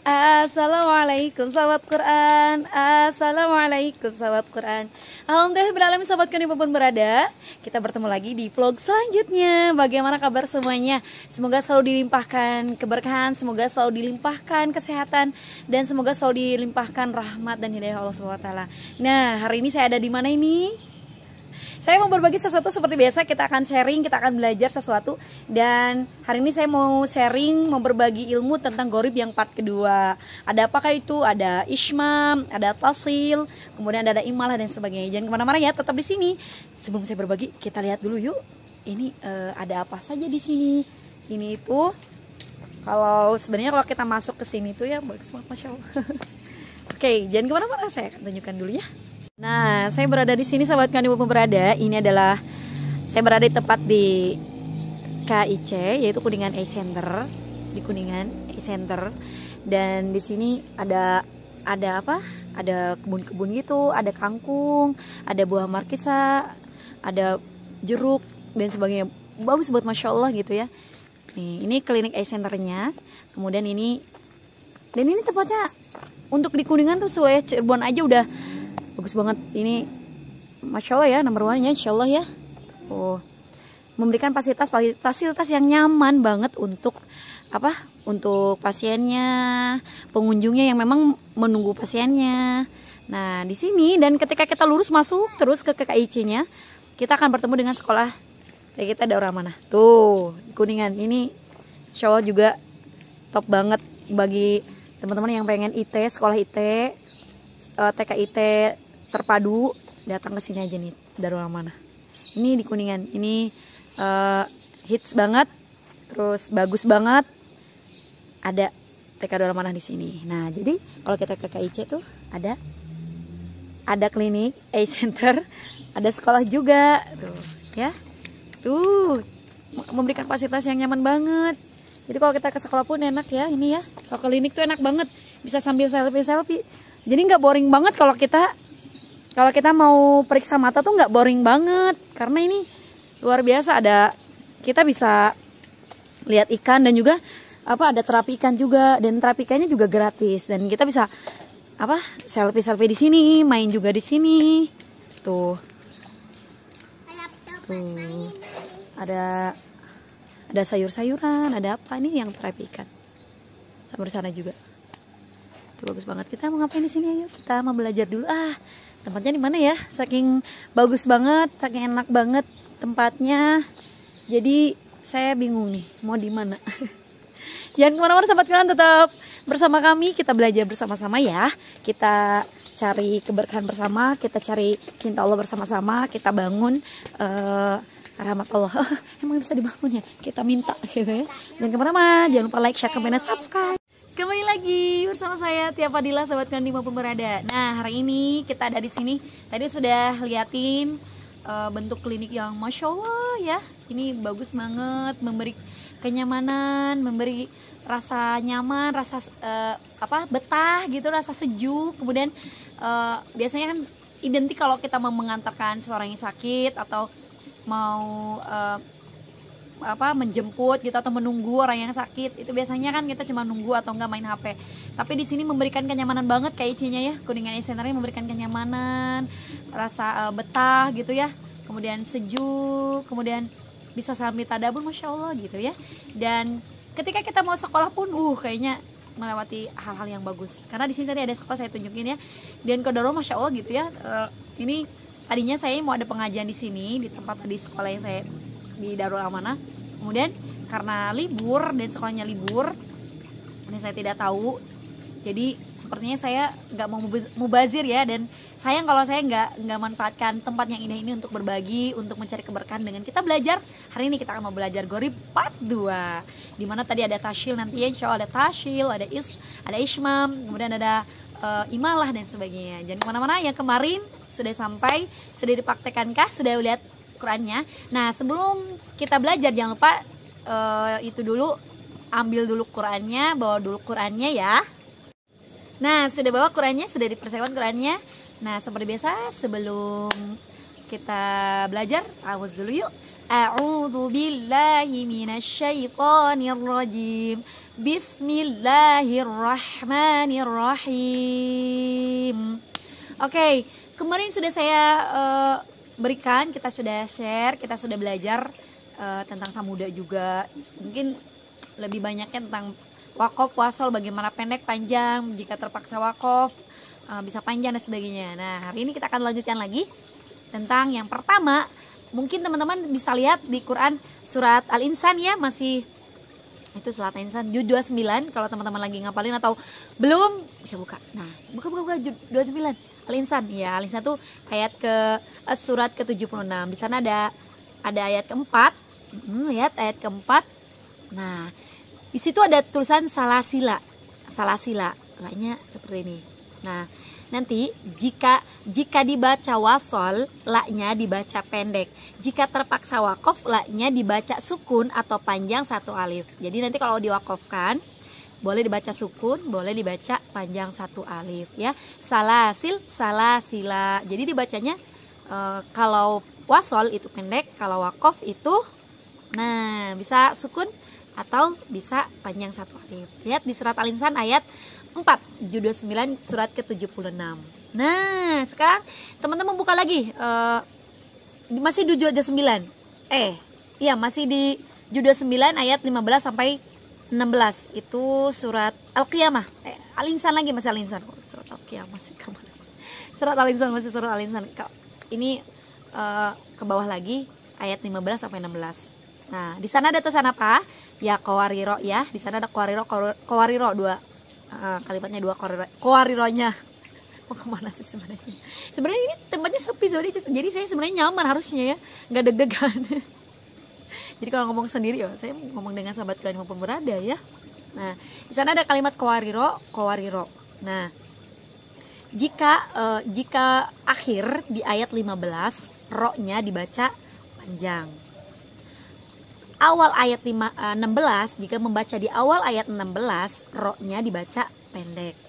Assalamualaikum sahabat Quran. Assalamualaikum sahabat Quran. Alhamdulillah beralamin sahabat Quran dimanapun berada. Kita bertemu lagi di vlog selanjutnya. Bagaimana kabar semuanya? Semoga selalu dilimpahkan keberkahan, semoga selalu dilimpahkan kesehatan, dan semoga selalu dilimpahkan rahmat dan hidayah Allah SWT. Nah, hari ini saya ada di mana ini? Saya mau berbagi sesuatu seperti biasa, kita akan sharing, kita akan belajar sesuatu. Dan hari ini saya mau sharing, mau berbagi ilmu tentang gorib yang part kedua. Ada apakah itu? Ada ishmam, ada tasil, kemudian ada imalah dan sebagainya. Jangan kemana-mana ya, tetap di sini. Sebelum saya berbagi, kita lihat dulu yuk. Ini ada apa saja di sini? Ini itu, sebenarnya kalau kita masuk ke sini tuh ya, bagus banget, masya Allah. Oke, jangan kemana-mana, saya akan tunjukkan dulu ya. Nah, saya berada di sini sahabat kami berada. Ini adalah saya berada di tempat di KIC, yaitu Kuningan Eye Center, di Kuningan Eye Center. Dan di sini ada apa? Ada kebun-kebun gitu, ada kangkung, ada buah markisa, ada jeruk dan sebagainya. Bagus buat masya Allah gitu ya. Nih, ini klinik Eye Centernya. Kemudian ini tempatnya untuk di Kuningan tuh sesuai Cirebon aja udah bagus banget. Ini masya Allah ya, nomor 1 nya insya Allah ya. Memberikan fasilitas yang nyaman banget untuk apa? Untuk pasiennya, pengunjungnya yang memang menunggu pasiennya. Nah, di sini dan ketika kita lurus masuk terus ke KKIC-nya, kita akan bertemu dengan sekolah. Kita ada orang mana? Tuh, di Kuningan. Ini insya Allah juga top banget bagi teman-teman yang pengen IT, sekolah IT, TK IT terpadu, datang ke sini aja nih. Darul Amanah. Ini di Kuningan. Ini hits banget, terus bagus banget. Ada TK Darul Amanah di sini. Nah, jadi kalau kita ke KIC tuh ada klinik Eye Center, ada sekolah juga tuh, ya. Tuh, memberikan fasilitas yang nyaman banget. Jadi kalau kita ke sekolah pun enak ya, ini ya. Kalau klinik tuh enak banget, bisa sambil selfie. Jadi nggak boring banget kalau kita mau periksa mata tuh nggak boring banget, karena ini luar biasa. Kita bisa lihat ikan dan juga ada terapi ikan juga, dan terapi ikannya juga gratis, dan kita bisa selfie di sini, main juga di sini. Tuh ada sayur-sayuran, ada apa ini yang terapi ikan sama di sana juga. Itu bagus banget. Kita mau ngapain di sini? Ayo kita mau belajar dulu. Tempatnya di mana ya? Saking bagus banget, saking enak banget tempatnya. Jadi saya bingung nih mau di mana. Jangan kemana-mana sahabat kalian, tetap bersama kami. Kita belajar bersama-sama ya. Kita cari keberkahan bersama, kita cari cinta Allah bersama-sama, kita bangun rahmat Allah. Emang bisa dibangun ya? Kita minta gitu ya. Jangan kemana-mana, jangan lupa like, share, komen, dan subscribe. Kembali lagi bersama saya Tia Fadila, sahabat Kandi maupun berada. Nah, hari ini kita ada di sini. Tadi sudah liatin bentuk klinik yang masya Allah ya. Ini bagus banget, memberi kenyamanan, memberi rasa nyaman, rasa betah gitu, rasa sejuk. Kemudian biasanya kan identik kalau kita mau mengantarkan seseorang yang sakit atau mau menjemput gitu atau menunggu orang yang sakit, itu biasanya kan kita cuma nunggu atau enggak main HP. Tapi di sini memberikan kenyamanan banget kayak KIC-nya ya, Kuningan Eye Center memberikan kenyamanan, rasa betah gitu ya, kemudian sejuk, kemudian bisa sambil tadabbur masya Allah gitu ya. Dan ketika kita mau sekolah pun kayaknya melewati hal-hal yang bagus, karena di sini tadi ada sekolah saya tunjukin ya, dan Qadarul masya Allah gitu ya. Ini tadinya saya mau ada pengajian di sini di tempat tadi sekolah yang saya di Darul Amanah. Kemudian karena libur dan sekolahnya libur dan saya tidak tahu, jadi sepertinya saya nggak mau mubazir ya, dan sayang kalau saya nggak manfaatkan tempat yang indah ini untuk berbagi, untuk mencari keberkahan dengan kita belajar. Hari ini kita akan mau belajar gorib part 2, dimana tadi ada tasyil, nanti ya insya Allah ada tasyil, ada ishmam, kemudian ada imalah dan sebagainya. Jangan kemana-mana, yang kemarin sudah sampai, sudah dipraktekkah, sudah lihat Qurannya. Nah, sebelum kita belajar jangan lupa itu dulu, ambil dulu Qurannya, bawa dulu Qurannya ya. Nah, sudah bawa Qurannya, sudah dipersiapkan Qurannya. Nah, seperti biasa sebelum kita belajar, awas dulu yuk. A'udzu billahi minasyaitonir rajim. Bismillahirrahmanirrahim. Oke, kemarin sudah saya berikan, kita sudah share, kita sudah belajar tentang samuda juga. Mungkin lebih banyaknya tentang wakof, wasol, bagaimana pendek, panjang, jika terpaksa wakof, bisa panjang dan sebagainya. Nah, hari ini kita akan lanjutkan lagi tentang yang pertama. Mungkin teman-teman bisa lihat di Quran surat Al-Insan ya, masih itu surat Al-Insan juz 29. Kalau teman-teman lagi ngapalin atau belum bisa buka. Nah, buka juz 29 Al-Insan. Ya, Al-Insan tuh ayat surat ke-76. Di sana ada ayat keempat. Lihat ayat keempat. Nah, di situ ada tulisan salasila. Salasila, la-nya seperti ini. Nah, nanti jika dibaca wasol, la-nya dibaca pendek. Jika terpaksa wakof, la-nya dibaca sukun atau panjang satu alif. Jadi nanti kalau diwakofkan boleh dibaca sukun, boleh dibaca panjang satu alif ya. Salasil, salasila. Jadi dibacanya kalau wasol itu pendek, kalau wakof itu bisa sukun atau bisa panjang satu alif. Lihat di surat Al-Insan ayat 4, juz 29 surat ke-76. Nah, sekarang teman-teman buka lagi. Masih di juz 9. Iya, masih di juz 9 ayat 15 sampai 16. Itu surat Al-Qiyamah. Al-Insan lagi, masih Al-Insan. Surat Al-Qiyamah masih kemana? Surat Al-Insan masih surat Al-Insan. Ini ke bawah lagi ayat 15 sampai 16. Nah, di sana ada tulisan apa? Ya, qawariro ya. Di sana ada qawariro dua. Kalimatnya dua, qawarironya. Mau kemana sih sebenarnya? Sebenarnya ini tempatnya sepi sebenarnya. Jadi saya sebenarnya nyaman harusnya ya, nggak deg-degan. Jadi kalau ngomong sendiri ya, saya ngomong dengan sahabat kalian maupun berada ya. Nah, di sana ada kalimat qawariro. Nah, jika akhir di ayat 15, ro-nya dibaca panjang. Awal ayat 16, jika membaca di awal ayat 16, ro-nya dibaca pendek.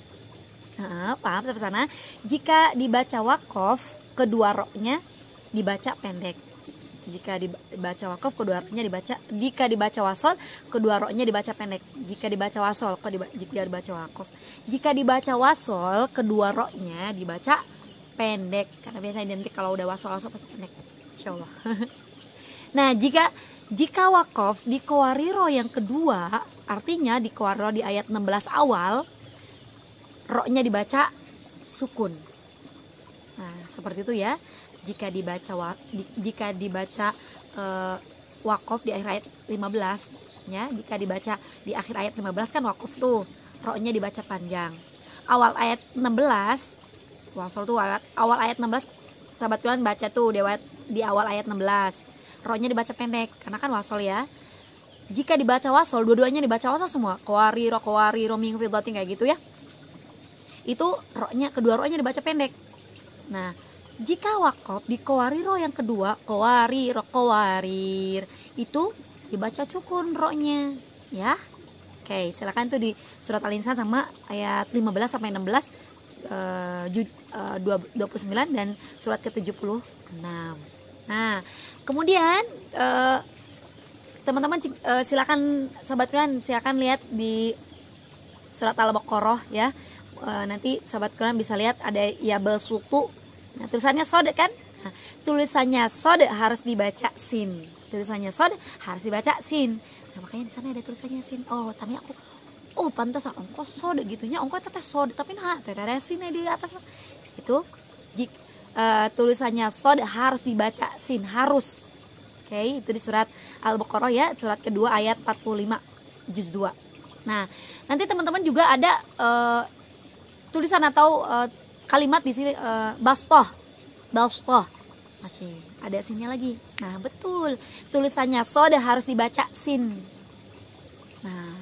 Paham sampai sana? Jika dibaca wakof, kedua ro-nya dibaca pendek. Jika dibaca wakof, kedua ro-nya dibaca. Jika dibaca wasol, kedua ro-nya dibaca pendek. Jika dibaca wasol, jika dibaca wakof. Jika dibaca wasol, kedua ro-nya dibaca pendek. Karena biasanya identik kalau udah wasol pasti pendek. Insyaallah. Nah, jika wakof di qawariro yang kedua, artinya di qawariro di ayat 16 awal, ro-nya dibaca sukun. Nah, seperti itu ya. Jika dibaca wakof di akhir ayat 15 ya, jika dibaca di akhir ayat 15 kan wakof tuh, ro-nya dibaca panjang. Awal ayat 16, wasol tuh awal ayat 16, sahabat kalian baca tuh di awal ayat 16. Ro-nya dibaca pendek karena kan wasol ya. Jika dibaca wasol, dua-duanya dibaca wasol semua. Qawariro min fiddatin kayak gitu ya. Itu kedua ro-nya dibaca pendek. Nah, jika wakof di qawariro yang kedua, qawarir, itu dibaca sukun ro-nya ya. Oke, silakan tuh di surat Al-Insan sama ayat 15 sampai 16, 29 dan surat ke-76. Nah, kemudian teman-teman silakan sahabat kalian silakan lihat di surat Al-Baqarah ya. Nanti sahabat kalian bisa lihat ada ya besutu. Nah, tulisannya sod kan? Nah, tulisannya sod harus dibaca sin. Tulisannya sod harus dibaca sin. Nah, makanya di sana ada tulisannya sin. Oh, tapi aku pantas ongko sod gitunya. Ongko teteh sod tapi nah ada sin di atas. Itu tulisannya sod harus dibaca sin, harus. Oke, itu di surat Al-Baqarah ya, surat kedua ayat 45 juz 2. Nah, nanti teman-teman juga ada tulisan atau kalimat di sini bastoh. Masih ada sinnya lagi. Nah, betul. Tulisannya sod harus dibaca sin. Nah,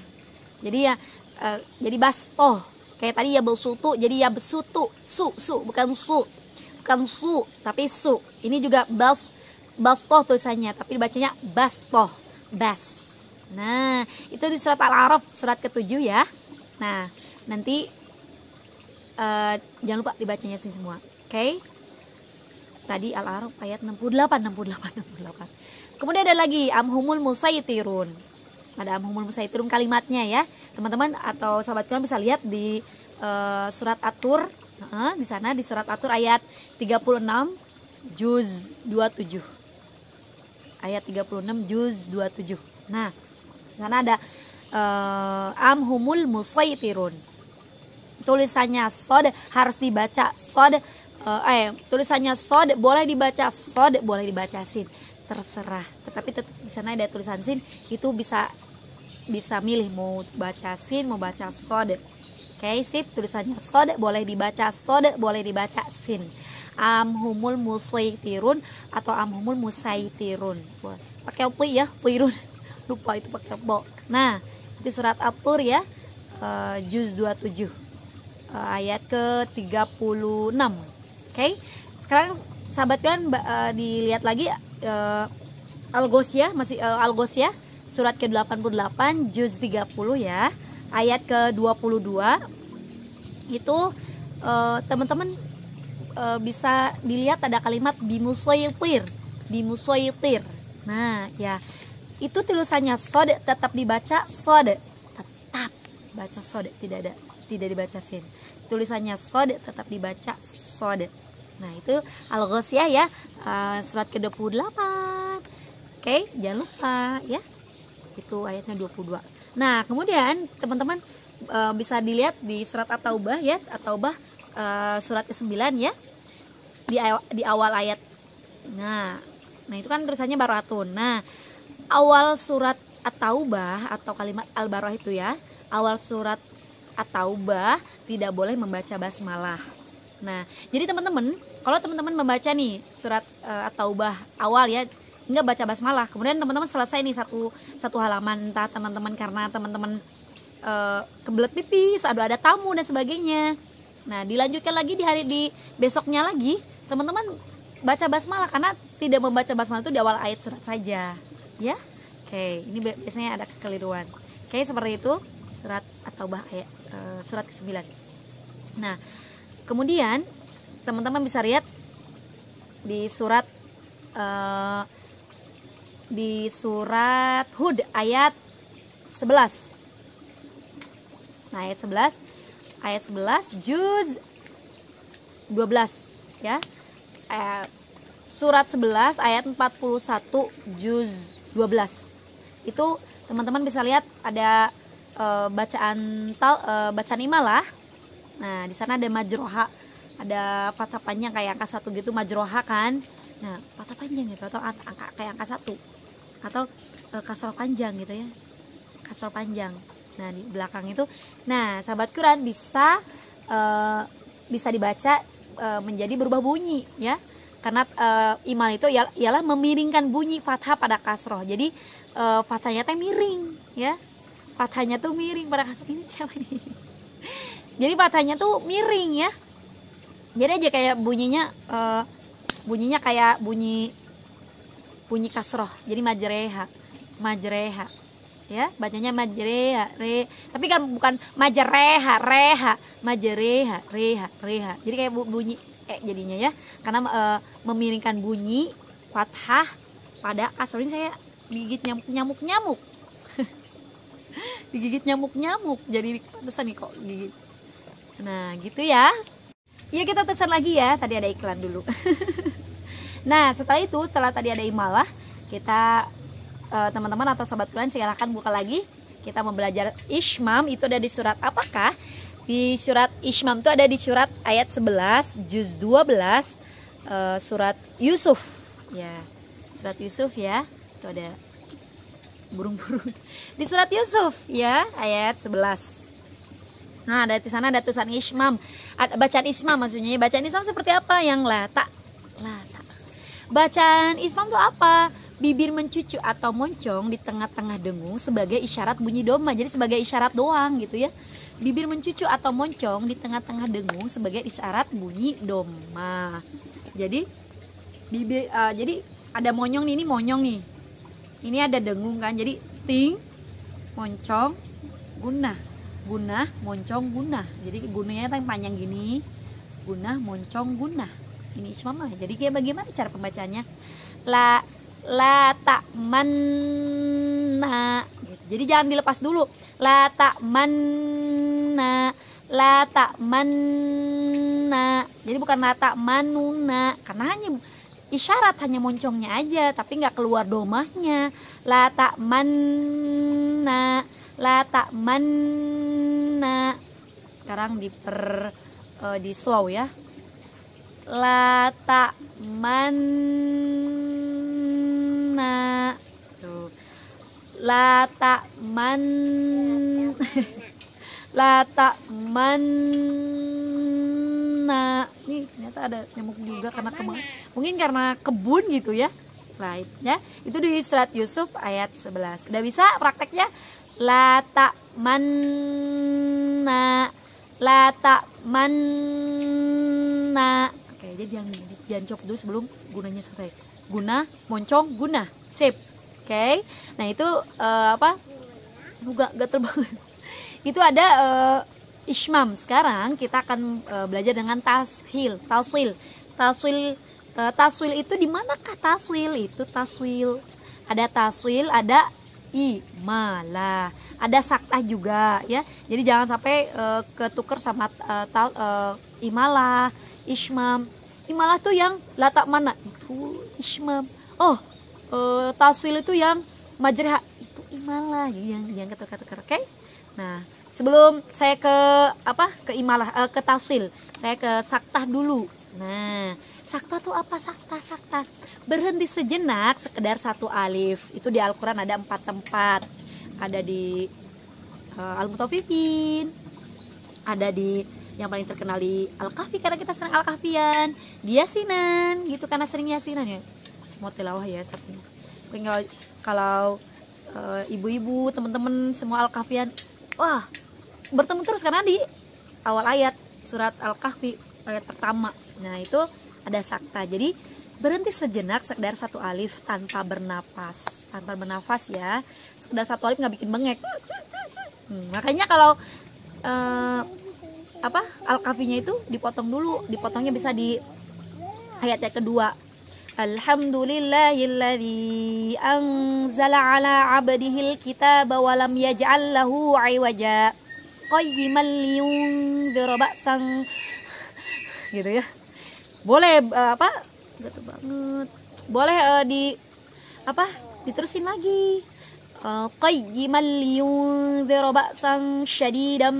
jadi ya jadi bastoh. Kayak tadi ya besutu, jadi ya besutu. Su, bukan su. Bukan su, tapi su. Ini juga bastoh tulisannya, tapi dibacanya bastoh, bas. Nah, itu di surat Al-A'raf, surat ke-7 ya. Nah, nanti jangan lupa dibacanya sini semua. Oke? Tadi Al-A'raf ayat 68. Kemudian ada lagi amhumul musaytirun. Ada amhumul musaytirun kalimatnya ya. Teman-teman atau sahabat Quran bisa lihat di surat At-Tur. Di sana di surat At-Tur ayat 36 juz 27. Ayat 36 juz 27. Nah, di sana ada amhumul musaytirun. Tulisannya sod harus dibaca sod, tulisannya sod boleh dibaca sod, boleh dibaca sin, terserah. Tetapi di sana ada tulisan sin, itu bisa milih mau baca sin mau baca sod. Oke, sip, tulisannya sod boleh dibaca sod, boleh dibaca sin. Amhumul musaytirun atau amhumul musaytirun. Pakai apa ya? Pirun. Lupa itu pakai apa. Nah, di surat At-Tur ya, juz 27. Ayat ke-36. Oke. Sekarang sahabat kalian dilihat lagi Al-Ghosyah, masih Al-Ghosyah surat ke-88 juz 30 ya. Ayat ke-22. Itu teman-teman bisa dilihat ada kalimat bimusaytir. Nah, ya. Itu tulisannya sod tetap dibaca sod. Tetap baca sod, tidak dibaca sin. Tulisannya sod tetap dibaca sod. Nah, itu Al-Ghosyah ya, surat ke-28. Oke, jangan lupa ya. Itu ayatnya 22. Nah, kemudian teman-teman bisa dilihat di surat At-Taubah ya, At-Taubah surat ke-9 ya. Di awal ayat. Nah, itu kan tulisannya baratun. Nah, awal surat At-Taubah atau kalimat Al-Barah itu ya, awal surat At-Taubah tidak boleh membaca basmalah. Nah, jadi teman-teman, kalau teman-teman membaca nih surat At-Taubah awal ya, nggak baca basmalah, kemudian teman-teman selesai nih satu halaman, entah teman-teman karena teman-teman kebelet pipis, ada tamu dan sebagainya. Nah, dilanjutkan lagi di besoknya lagi, teman-teman baca basmalah karena tidak membaca basmalah itu di awal ayat surat saja, ya. Oke, ini biasanya ada kekeliruan. Oke, seperti itu surat At-Taubah ayat surat ke-9. Nah, kemudian teman-teman bisa lihat di surat Hud ayat 11. Nah, ayat 11 juz 12 ya. Surat 11 ayat 41 juz 12. Itu teman-teman bisa lihat ada bacaan imalah. Nah, di sana ada majroha, ada fathah panjang kayak angka 1 gitu, majroha kan. Nah, fathah panjang gitu atau angka kayak angka 1 atau kasroh panjang gitu ya. Kasroh panjang. Nah, di belakang itu. Nah, sahabat Quran bisa dibaca menjadi berubah bunyi ya. Karena imal itu ialah memiringkan bunyi fathah pada kasroh. Jadi fathahnya teh miring ya. Fathahnya tuh miring pada kasroh. Ini siapa nih? Jadi fathahnya tuh miring ya. Jadi aja kayak bunyinya kayak bunyi kasroh. Jadi majreha ya, bacanya majreha tapi kan bukan majreha majreha reha. Jadi kayak bunyi jadinya ya, karena memiringkan bunyi fathah pada kasroh. Ini saya digigit nyamuk digigit nyamuk jadi pantesan nih kok gigit. Nah, gitu ya. Ya, kita terusan lagi ya. Tadi ada iklan dulu. Nah, setelah tadi ada imalah, kita teman-teman atau sahabat Quran silahkan buka lagi. Kita mau belajar Ishmam. Itu ada di surat apakah? Di surat Ishmam itu ada di surat ayat 11 juz 12 surat Yusuf ya. Surat Yusuf ya. Itu ada burung-burung. Di surat Yusuf ya, ayat 11. Nah, di sana ada tulisan Ishmam. Bacaan Ishmam maksudnya. Bacaan Ishmam seperti apa? Yang lata. Bacaan Ishmam itu apa? Bibir mencucu atau moncong di tengah-tengah dengung sebagai isyarat bunyi doma. Jadi sebagai isyarat doang gitu ya. Bibir mencucu atau moncong di tengah-tengah dengung sebagai isyarat bunyi doma. Jadi bibir jadi ada monyong nih, ini monyong nih. Ini ada dengung kan. Jadi ting, moncong, gunah, moncong, gunah. Jadi gunanya yang panjang gini. Gunah, moncong, gunah. Ini Ishmam. Jadi kayak bagaimana cara pembacaannya? la ta'manna gitu. Jadi jangan dilepas dulu. La ta'manna, la ta'manna. Jadi bukan la ta'manuna, karena hanya isyarat, hanya moncongnya aja tapi nggak keluar domahnya. La ta'manna, la ta'manna. Sekarang di slow ya. La ta'manna. Tuh. La ta'man la ta'manna. Nih ternyata ada nyamuk juga karena mungkin karena kebun gitu ya. Right ya. Itu di surat Yusuf ayat 11. Udah bisa prakteknya? La ta'manna, la ta'manna. Oke, jadi jangan cop dulu sebelum gunanya selesai. Guna, moncong, guna. Sip. Oke. Nah, itu apa? Gak terbang. Itu ada ismam. Sekarang kita akan belajar dengan taswil. Taswil itu di manakah taswil? Itu taswil. Ada taswil, ada imalah, ada saktah juga ya. Jadi jangan sampai ketuker sama imalah, ismam. Imalah tuh yang latak mana? Itu ismam. Oh, taswil itu yang majrah, itu imalah. Jadi yang ketuker-ketuker, oke? Nah, sebelum saya ke imalah, ke taswil, saya ke saktah dulu. Nah, saktah tuh apa? Saktah berhenti sejenak, sekedar satu alif. Itu di Al-Quran ada 4 tempat. Ada di Al-Mutaffifin, ada di yang paling terkenal di Al-Kahfi karena kita sering Al-Kahfian, di Yasinan gitu karena sering Yasinan ya. Semua tilawah ya sering. Mungkin kalau ibu-ibu, teman-teman semua Al-Kahfian, wah, bertemu terus karena di awal ayat surat Al-Kahfi ayat pertama. Nah, itu ada sakta. Jadi berhenti sejenak, sekedar satu alif tanpa bernafas ya. Sekedar satu alif nggak bikin bengek. Makanya kalau Al-Kahfinya itu dipotong dulu. Dipotongnya bisa di ayat yang kedua. Alhamdulillahilladzi anzala ala abdihil kitaba wa lam yaj'al lahu 'iwaja qayyiman liyunzira ba'san gitu ya. Boleh betul banget. Boleh diterusin lagi. Qayyiman liyunzira ba'san syadidan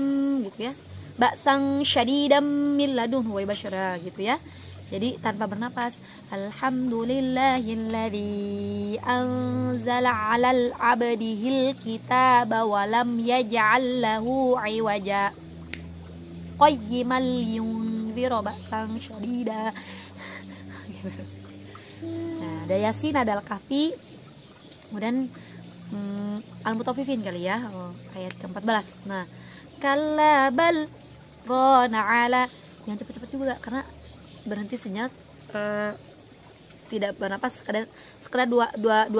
gitu ya. Ba'san syadidan min ladunhu wa basyara gitu ya. Jadi tanpa bernapas. Alhamdulillahilladzi anzala 'alal 'abdihil kitaba wa lam yaj'al lahu 'iwaja qayyiman liyunzira ba'san syadida. Nah, ada Yasin, ada Al-Kahfi. Kemudian Al-Mutaffifin kali ya, ayat ke-14. Nah, kalla bal rana ala. Jangan cepat-cepat juga karena berhenti sejenak, tidak bernapas, sekedar dua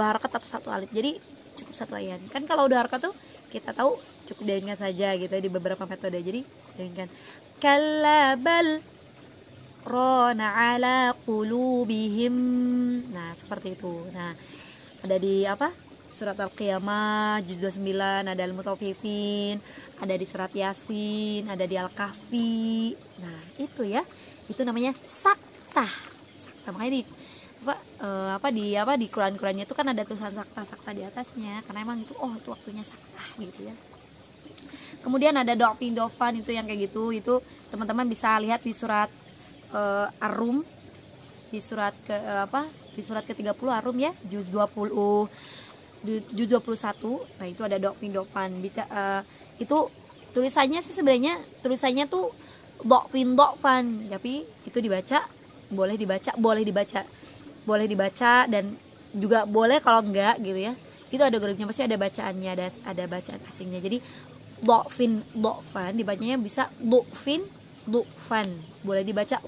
harakat atau satu alif. Jadi cukup satu ayat. Kan kalau dua harakat tuh kita tahu cukup diainkan saja gitu ya, di beberapa metode. Jadi diainkan. Kalla bal rana ala qulubihim. Nah, seperti itu. Nah, ada di surat Al-Qiyamah juz 29, ada Al-Mutaffifin, ada di surat Yasin, ada di Al-Kahfi. Nah, itu ya. Itu namanya saktah. Makanya di Quran-Qurannya itu kan ada tulisan sakta di atasnya karena emang itu itu waktunya saktah gitu ya. Kemudian ada dofan itu yang kayak gitu, itu teman-teman bisa lihat di surat Ar-Rum, di surat di surat ke-30 Ar-Rum ya, juz 21. Nah, itu ada dofan. Itu tulisannya sih sebenarnya tuh dofan, tapi itu boleh dibaca dan juga boleh kalau enggak gitu ya. Itu ada grupnya, pasti ada bacaannya, ada bacaan asingnya. Jadi dofan dibacanya bisa dofan, boleh dibaca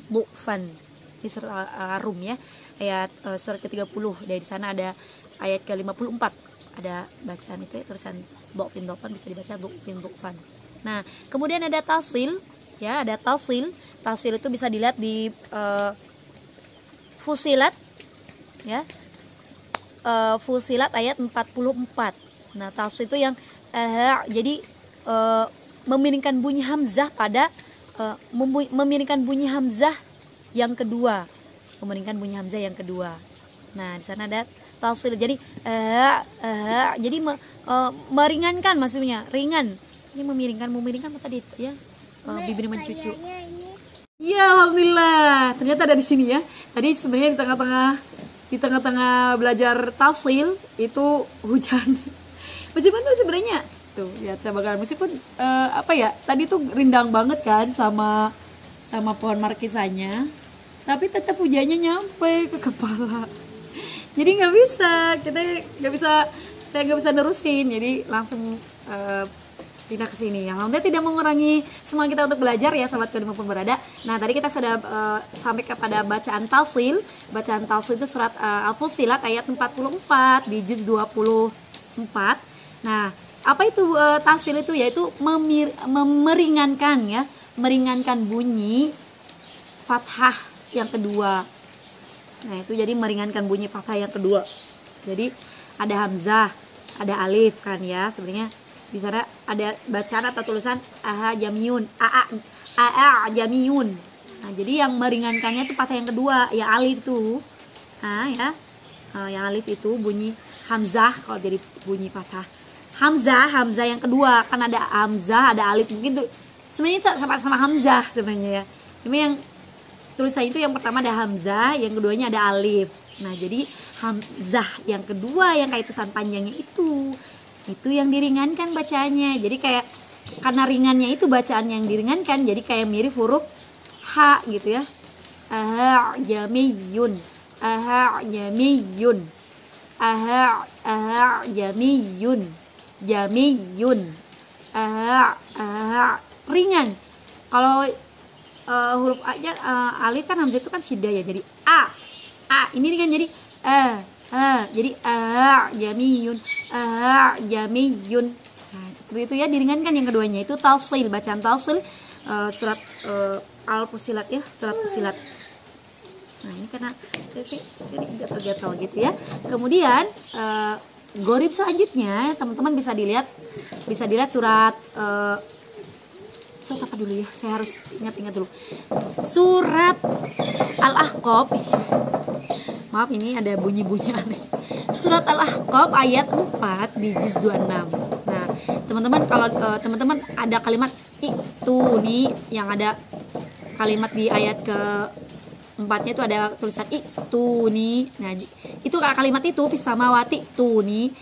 dofan di surat Ar-Rum ya, ayat surat ke-30. Dari sana ada ayat ke-54, ada bacaan itu ya, tulisan dofan bisa dibaca dofan. Nah, kemudian ada taswil ya, ada taswil itu bisa dilihat di Fusilat ya. Fusilat ayat 44. Nah, tafsir itu yang jadi memiringkan bunyi hamzah pada memiringkan bunyi hamzah yang kedua. Memiringkan bunyi hamzah yang kedua. Nah, di sana ada tafsir. Jadi jadi meringankan, maksudnya ringan. Ini memiringkan apa tadi ya? Bibir mencucu. Iya, alhamdulillah. Ternyata ada di sini ya. Tadi sebenarnya di tengah-tengah belajar tafsir itu hujan. Meskipun tuh sebenarnya tuh ya coba kan meskipun apa ya, tadi tuh rindang banget kan sama pohon markisanya, tapi tetap hujannya nyampe ke kepala. Jadi saya nggak bisa nerusin, jadi langsung pindah ke sini. Alhamdulillah tidak mengurangi semangat kita untuk belajar ya sahabat dimanapun berada. Nah, tadi kita sudah sampai kepada bacaan tafsir. Bacaan tafsir itu surat Al-Fussilat ayat 44 di juz 24. Nah, apa itu tafsir itu? Yaitu meringankan ya, meringankan bunyi fathah yang kedua. Nah, itu jadi meringankan bunyi fathah yang kedua. Jadi ada hamzah, ada alif kan ya. Sebenarnya di sana ada bacaan atau tulisan jamiyun, jamiyun. Nah, jadi yang meringankannya itu fathah yang kedua, ya alif itu. Nah, ya. Yang alif itu bunyi hamzah kalau jadi bunyi fathah. Hamzah yang kedua, kan ada hamzah, ada alif, mungkin tuh sebenarnya sama-sama hamzah sebenarnya ya. Cuma yang tulisan itu yang pertama ada hamzah, yang keduanya ada alif. Nah, jadi hamzah yang kedua yang kayak tulisan panjangnya itu yang diringankan bacaannya. Jadi kayak karena ringannya itu bacaan yang diringankan, jadi kayak mirip huruf H gitu ya. Jamiyun, jamiyun, jamiyun, jamiyun, ringan. Kalau huruf A nya alif kan hamzah itu kan syiddah ya, jadi ini ringan, jadi jadi jamiyun, jamiyun. Nah, seperti itu ya, diringankan yang keduanya. Itu tafsil, bacaan tafsil surat Al-Fussilat ya, surat Fussilat. Nah, ini karena ini gatal-gatal gitu ya. Kemudian gorib selanjutnya teman-teman bisa dilihat surat apa dulu ya, saya harus ingat dulu. Surat Al-Ahqaf. Maaf, ini ada bunyi-bunyi aneh. Surat Al-Ahqaf ayat 4 di juz 26. Nah, teman-teman kalau teman-teman ada kalimat itu nih, yang ada kalimat di ayat ke 4-nya itu ada tulisan itu nih. Nah, itu kalimat itu fis samawati itu nih.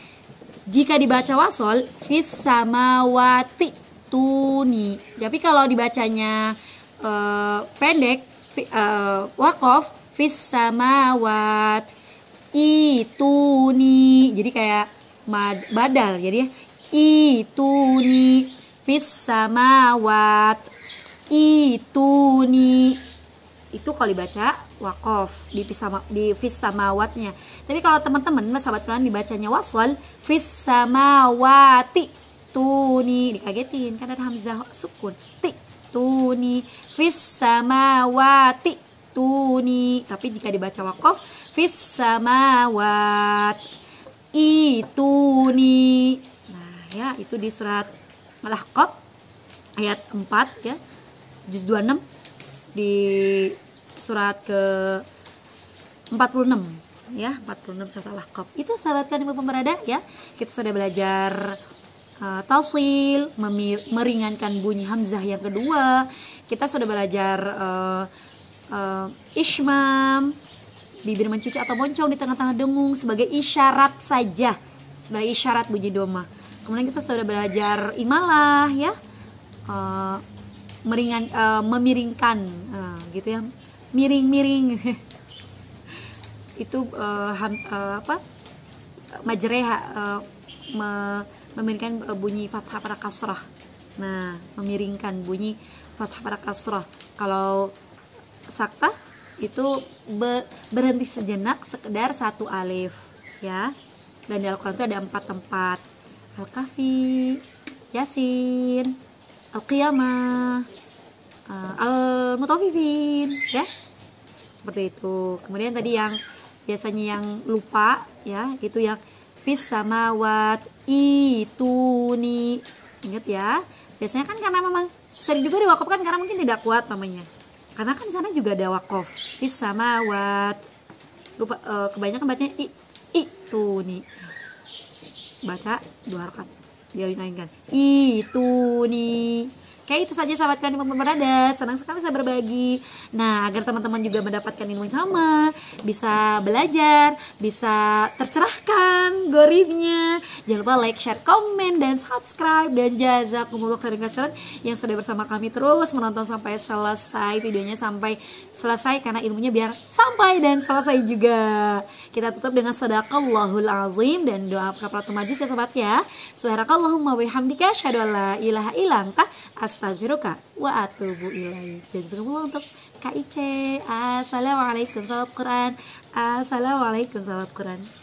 Jika dibaca wasol fis samawati tuni. Tapi kalau dibacanya pendek waqaf fis samawat ituni. Jadi kayak badal, jadi ya ituni fis samawat ituni. Itu kalau dibaca waqaf di fis samawatnya. Tapi kalau teman-teman sahabat kalian dibacanya wasol fis samawati tuni, dikagetin kan ada hamzah sukun, tuni fis samawati tuni. Tapi jika dibaca waqaf fis samawat ituni. Nah ya, itu di surat Al-Ahqaf ayat 4 ya, juz 26 di surat ke 46 ya, 46 surat Al-Ahqaf. Itu sahabat kan ibu pemberada ya, kita sudah belajar tafsil, meringankan bunyi hamzah yang kedua. Kita sudah belajar ismam, bibir mencuci atau moncong di tengah-tengah dengung sebagai isyarat saja, sebagai isyarat bunyi doma. Kemudian kita sudah belajar imalah ya, memiringkan gitu ya, miring-miring. Itu majreha, memiringkan bunyi fathah pada kasrah. Nah, memiringkan bunyi fathah pada kasrah. Kalau sakta itu berhenti sejenak, sekedar satu alif ya. Dan di Al-Quran itu ada 4 tempat: Al-Kahfi, Yasin, Al-Qiyamah, Al-Mutaffifin ya. Seperti itu. Kemudian tadi yang biasanya yang lupa ya, itu yang fis samawat itu nih. Ingat ya. Biasanya kan karena memang sering juga diwakafkan karena mungkin tidak kuat namanya. Karena kan di sana juga ada wakaf. Fis samawat. Lupa kebanyakan bacanya itu nih. Baca 2 rakaat. Dia naikkan. Itu nih. Oke, itu saja sahabat kami dimanapun berada. Senang sekali saya berbagi. Nah, agar teman-teman juga mendapatkan ilmu yang sama, bisa belajar, bisa tercerahkan goribnya. Jangan lupa like, share, komen, dan subscribe. Dan jazakumullah khairan katsiran yang sudah bersama kami terus menonton sampai selesai videonya, sampai selesai karena ilmunya biar sampai dan selesai juga. Kita tutup dengan sadaqallahul azim dan doa kafaratul majlis ya sobat ya. Subhanakallahumma wa bihamdika asyhadu an la ilaha illa anta astaghfiruka wa atubu ilaik. Jazakumullah untuk KIC. Assalamualaikum sahabat Quran. Assalamualaikum sahabat Quran.